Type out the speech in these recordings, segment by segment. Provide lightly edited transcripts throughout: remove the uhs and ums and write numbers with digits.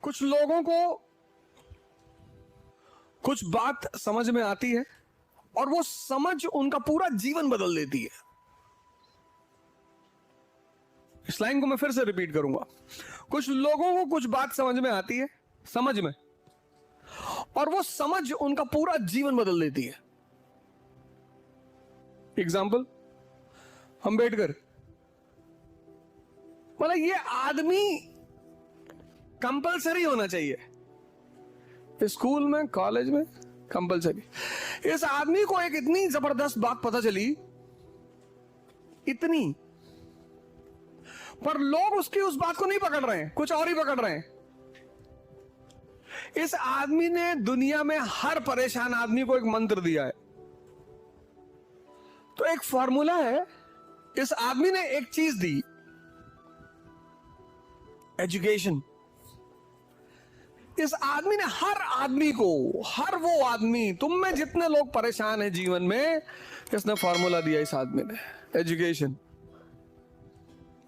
कुछ लोगों को कुछ बात समझ में आती है और वो समझ उनका पूरा जीवन बदल देती है। इस लाइन को मैं फिर से रिपीट करूंगा। कुछ लोगों को कुछ बात समझ में आती है, समझ में, और वो समझ उनका पूरा जीवन बदल देती है। एग्जाम्पल, अंबेडकर, मतलब ये आदमी कंपलसरी होना चाहिए स्कूल में, कॉलेज में, कंपलसरी। इस आदमी को एक इतनी जबरदस्त बात पता चली, इतनी, पर लोग उसकी उस बात को नहीं पकड़ रहे हैं, कुछ और ही पकड़ रहे हैं। इस आदमी ने दुनिया में हर परेशान आदमी को एक मंत्र दिया है। तो एक फॉर्मूला है, इस आदमी ने एक चीज दी, एजुकेशन। इस आदमी ने हर आदमी को, हर वो आदमी, तुम में जितने लोग परेशान हैं जीवन में, इसने फॉर्मूला दिया इस आदमी ने, एजुकेशन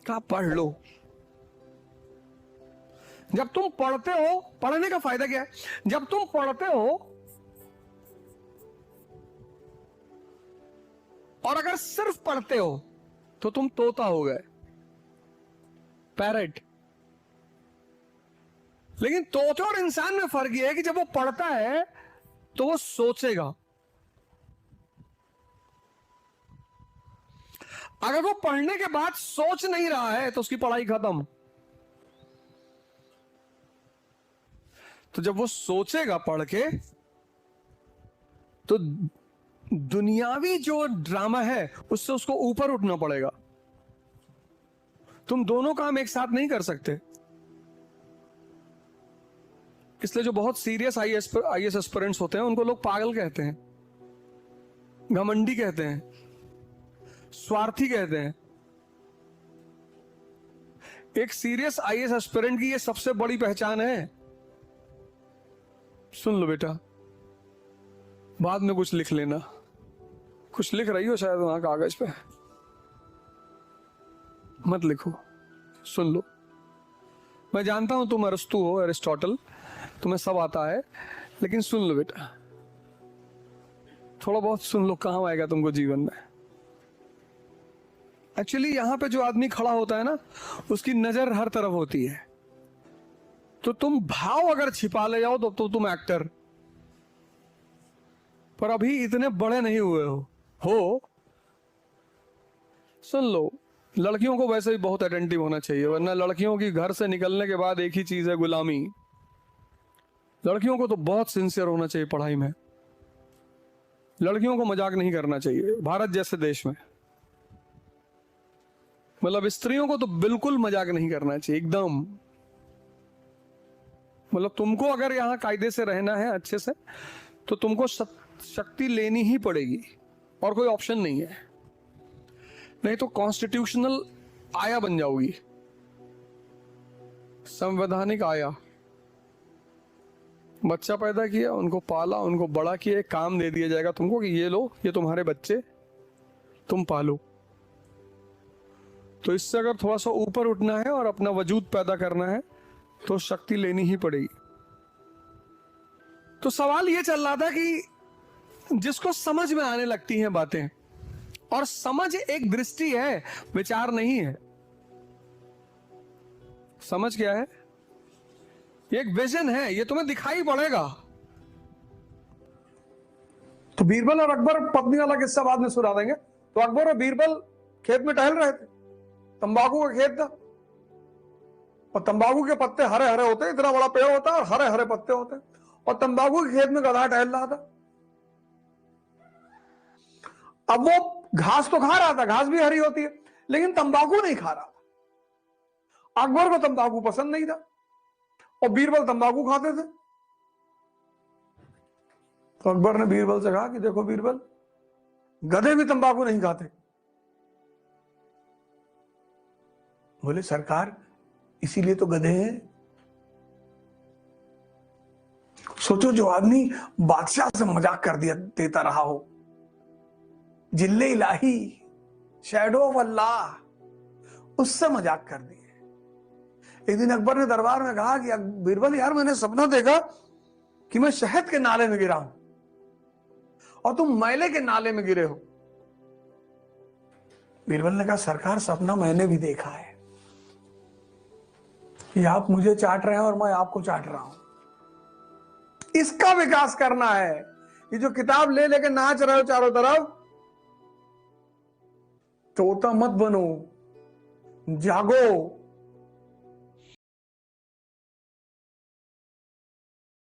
का। पढ़ लो। जब तुम पढ़ते हो, पढ़ने का फायदा क्या है? जब तुम पढ़ते हो और अगर सिर्फ पढ़ते हो तो तुम तोता हो गए, पैरट। लेकिन तोते और इंसान में फर्क यह है कि जब वो पढ़ता है तो वो सोचेगा। अगर वो पढ़ने के बाद सोच नहीं रहा है तो उसकी पढ़ाई खत्म। तो जब वो सोचेगा पढ़ के, तो दुनियावी जो ड्रामा है उससे उसको ऊपर उठना पड़ेगा। तुम दोनों काम एक साथ नहीं कर सकते। इसलिए जो बहुत सीरियस आईएएस एस्पिरेंट्स होते हैं उनको लोग पागल कहते हैं, घमंडी कहते हैं, स्वार्थी कहते हैं। एक सीरियस आईएएस एस्पिरेंट की ये सबसे बड़ी पहचान है। सुन लो बेटा, बाद में कुछ लिख लेना। कुछ लिख रही हो शायद वहां कागज पे, मत लिखो, सुन लो। मैं जानता हूं तुम अरस्तु हो, एरिस्टोटल, तुम्हें सब आता है, लेकिन सुन लो बेटा, थोड़ा बहुत सुन लो, काम आएगा तुमको जीवन में। एक्चुअली यहां पे जो आदमी खड़ा होता है ना, उसकी नजर हर तरफ होती है। तो तुम भाव अगर छिपा ले जाओ तो तुम एक्टर, पर अभी इतने बड़े नहीं हुए हो। सुन लो, लड़कियों को वैसे भी बहुत अटेंटिव होना चाहिए, वरना लड़कियों की घर से निकलने के बाद एक ही चीज है, गुलामी। लड़कियों को तो बहुत सिंसियर होना चाहिए पढ़ाई में। लड़कियों को मजाक नहीं करना चाहिए भारत जैसे देश में। मतलब स्त्रियों को तो बिल्कुल मजाक नहीं करना चाहिए, एकदम। मतलब तुमको अगर यहां कायदे से रहना है अच्छे से, तो तुमको शक्ति लेनी ही पड़ेगी, और कोई ऑप्शन नहीं है। नहीं तो कॉन्स्टिट्यूशनल आया बन जाओगी, संवैधानिक आया। बच्चा पैदा किया, उनको पाला, उनको बड़ा किया, एक काम दे दिया जाएगा तुमको कि ये लो, ये तुम्हारे बच्चे, तुम पालो। तो इससे अगर थोड़ा सा ऊपर उठना है और अपना वजूद पैदा करना है तो शक्ति लेनी ही पड़ेगी। तो सवाल ये चल रहा था कि जिसको समझ में आने लगती हैं बातें, और समझ एक दृष्टि है, विचार नहीं है। समझ क्या है? ये एक विजन है, ये तुम्हें दिखाई पड़ेगा। तो बीरबल और अकबर पत्नी वाला किस्सा बाद में सुना देंगे। तो अकबर और बीरबल खेत में टहल रहे थे, तंबाकू का खेत था, और तंबाकू के पत्ते हरे हरे होते, इतना बड़ा पेड़ होता है और हरे हरे पत्ते होते, और तंबाकू के खेत में गधा टहल रहा था। अब वो घास तो खा रहा था, घास भी हरी होती है, लेकिन तंबाकू नहीं खा रहा था। अकबर को तंबाकू पसंद नहीं था और बीरबल तंबाकू खाते थे। तो अकबर ने बीरबल से कहा कि देखो बीरबल, गधे भी तंबाकू नहीं खाते। बोले सरकार, इसीलिए तो गधे हैं। सोचो, जो आदमी बादशाह से मजाक कर दिया देता रहा हो, जिल्ले इलाही, शैडो ऑफ अल्लाह, उससे मजाक कर दिए। एक दिन अकबर ने दरबार में कहा कि बीरबल यार मैंने सपना देखा कि मैं शहद के नाले में गिरा हूं और तुम मैले के नाले में गिरे हो। बीरबल ने कहा सरकार सपना मैंने भी देखा है कि आप मुझे चाट रहे हैं और मैं आपको चाट रहा हूं। इसका विकास करना है। ये जो किताब ले लेके नाच रहे हो चारों तरफ, तोता मत बनो, जागो।